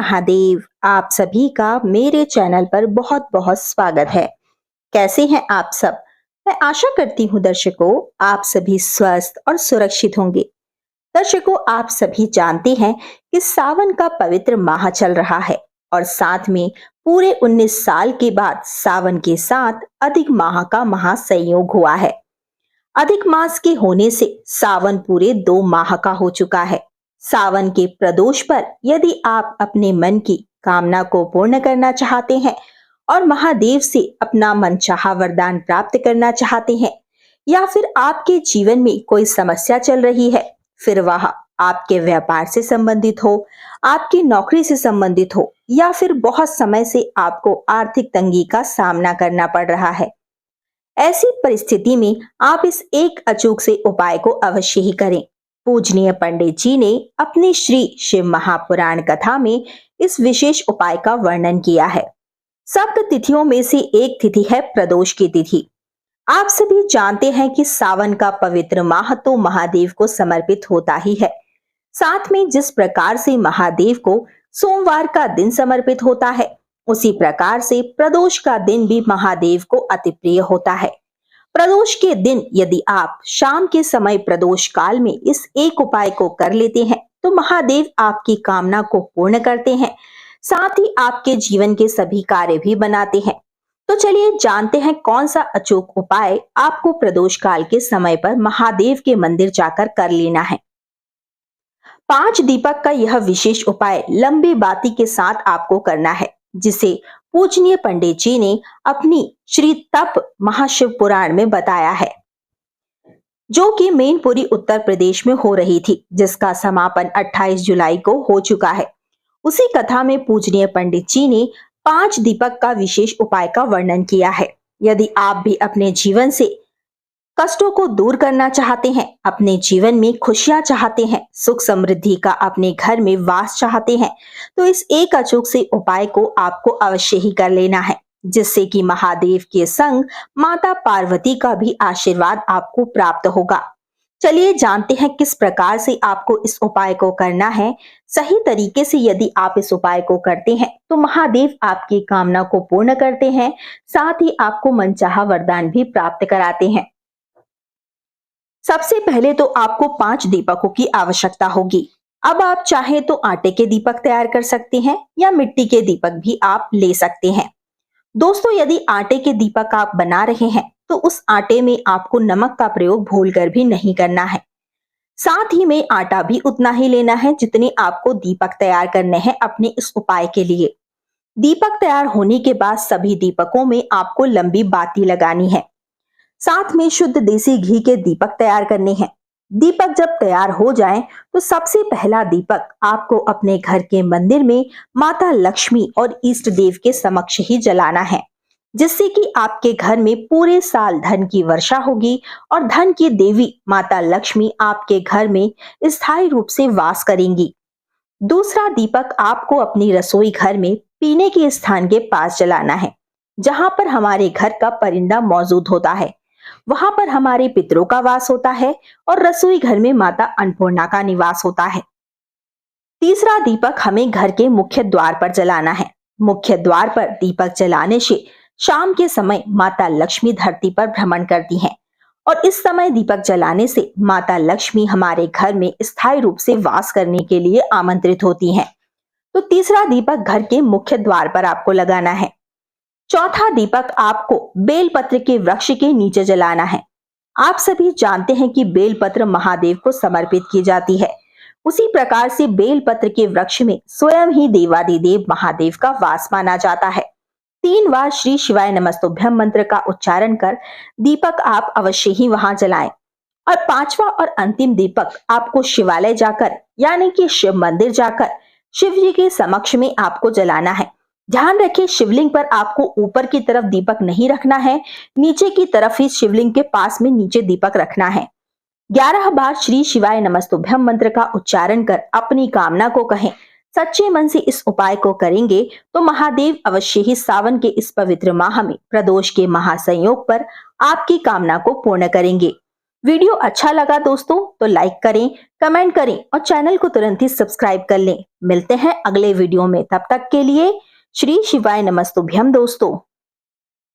महादेव। आप सभी का मेरे चैनल पर बहुत बहुत स्वागत है। कैसे हैं आप सब? मैं आशा करती हूँ दर्शकों, आप सभी स्वस्थ और सुरक्षित होंगे। दर्शकों, आप सभी जानते हैं कि सावन का पवित्र माह चल रहा है और साथ में पूरे 19 साल के बाद सावन के साथ अधिक माह का महासंयोग हुआ है। अधिक मास के होने से सावन पूरे 2 माह का हो चुका है। सावन के प्रदोष पर यदि आप अपने मन की कामना को पूर्ण करना चाहते हैं और महादेव से अपना मनचाहा वरदान प्राप्त करना चाहते हैं, या फिर आपके जीवन में कोई समस्या चल रही है, फिर वह आपके व्यापार से संबंधित हो, आपकी नौकरी से संबंधित हो, या फिर बहुत समय से आपको आर्थिक तंगी का सामना करना पड़ रहा है, ऐसी परिस्थिति में आप इस एक अचूक से उपाय को अवश्य ही करें। पूजनीय पंडित जी ने अपनी श्री शिव महापुराण कथा में इस विशेष उपाय का वर्णन किया है। सप्त तिथियों में से एक तिथि है प्रदोष की तिथि। आप सभी जानते हैं कि सावन का पवित्र माह तो महादेव को समर्पित होता ही है। साथ में जिस प्रकार से महादेव को सोमवार का दिन समर्पित होता है, उसी प्रकार से प्रदोष का दिन भी महादेव को अति प्रिय होता है। प्रदोष के दिन यदि आप शाम के समय प्रदोष काल में इस एक उपाय को कर लेते हैं, तो महादेव आपकी कामना को पूर्ण करते हैं, साथ ही आपके जीवन के सभी कार्य भी बनाते हैं। तो चलिए जानते हैं कौन सा अचूक उपाय आपको प्रदोष काल के समय पर महादेव के मंदिर जाकर कर लेना है। 5 दीपक का यह विशेष उपाय लंबी बाती के साथ आपको करना है, जिसे पूजनीय पंडित जी ने अपनी श्री तप महाशिव पुराण में बताया है, जो कि मैनपुरी उत्तर प्रदेश में हो रही थी, जिसका समापन 28 जुलाई को हो चुका है। उसी कथा में पूजनीय पंडित जी ने 5 दीपक का विशेष उपाय का वर्णन किया है। यदि आप भी अपने जीवन से कष्टों को दूर करना चाहते हैं, अपने जीवन में खुशियां चाहते हैं, सुख समृद्धि का अपने घर में वास चाहते हैं, तो इस एक अचूक से उपाय को आपको अवश्य ही कर लेना है, जिससे कि महादेव के संग माता पार्वती का भी आशीर्वाद आपको प्राप्त होगा। चलिए जानते हैं किस प्रकार से आपको इस उपाय को करना है। सही तरीके से यदि आप इस उपाय को करते हैं, तो महादेव आपकी कामना को पूर्ण करते हैं, साथ ही आपको मनचाहा वरदान भी प्राप्त कराते हैं। सबसे पहले तो आपको 5 दीपकों की आवश्यकता होगी। अब आप चाहें तो आटे के दीपक तैयार कर सकते हैं या मिट्टी के दीपक भी आप ले सकते हैं। दोस्तों, यदि आटे के दीपक आप बना रहे हैं, तो उस आटे में आपको नमक का प्रयोग भूलकर भी नहीं करना है। साथ ही में आटा भी उतना ही लेना है जितने आपको दीपक तैयार करने हैं अपने इस उपाय के लिए। दीपक तैयार होने के बाद सभी दीपकों में आपको लंबी बाती लगानी है। साथ में शुद्ध देसी घी के दीपक तैयार करने हैं। दीपक जब तैयार हो जाएं, तो सबसे पहला दीपक आपको अपने घर के मंदिर में माता लक्ष्मी और इष्ट देव के समक्ष ही जलाना है, जिससे कि आपके घर में पूरे साल धन की वर्षा होगी और धन की देवी माता लक्ष्मी आपके घर में स्थायी रूप से वास करेंगी। दूसरा दीपक आपको अपनी रसोई घर में पीने के स्थान के पास जलाना है, जहां पर हमारे घर का परिंदा मौजूद होता है। वहां पर हमारे पितरों का वास होता है और रसोई घर में माता अन्नपूर्णा का निवास होता है। तीसरा दीपक हमें घर के मुख्य द्वार पर जलाना है। मुख्य द्वार पर दीपक जलाने से शाम के समय माता लक्ष्मी धरती पर भ्रमण करती हैं और इस समय दीपक जलाने से माता लक्ष्मी हमारे घर में स्थायी रूप से वास करने के लिए आमंत्रित होती हैं। तो तीसरा दीपक घर के मुख्य द्वार पर आपको लगाना है। चौथा दीपक आपको बेलपत्र के वृक्ष के नीचे जलाना है। आप सभी जानते हैं कि बेलपत्र महादेव को समर्पित की जाती है। उसी प्रकार से बेलपत्र के वृक्ष में स्वयं ही देवादिदेव महादेव का वास माना जाता है। 3 बार श्री शिवाय नमस्तुभ्यम मंत्र का उच्चारण कर दीपक आप अवश्य ही वहां जलाएं। और 5वां और अंतिम दीपक आपको शिवालय जाकर, यानी कि शिव मंदिर जाकर शिव जी के समक्ष में आपको जलाना है। ध्यान रखें, शिवलिंग पर आपको ऊपर की तरफ दीपक नहीं रखना है, नीचे की तरफ ही शिवलिंग के पास में नीचे दीपक रखना है। 11 बार श्री शिवाय नमस्तुभ्यम मंत्र का उच्चारण कर अपनी कामना को कहें। सच्चे मन से इस उपाय को करेंगे तो महादेव अवश्य ही सावन के इस पवित्र माह में प्रदोष के महासंयोग पर आपकी कामना को पूर्ण करेंगे। वीडियो अच्छा लगा दोस्तों तो लाइक करें, कमेंट करें और चैनल को तुरंत ही सब्सक्राइब कर लें। मिलते हैं अगले वीडियो में, तब तक के लिए श्री शिवाय नमस्तुभ्यम दोस्तों।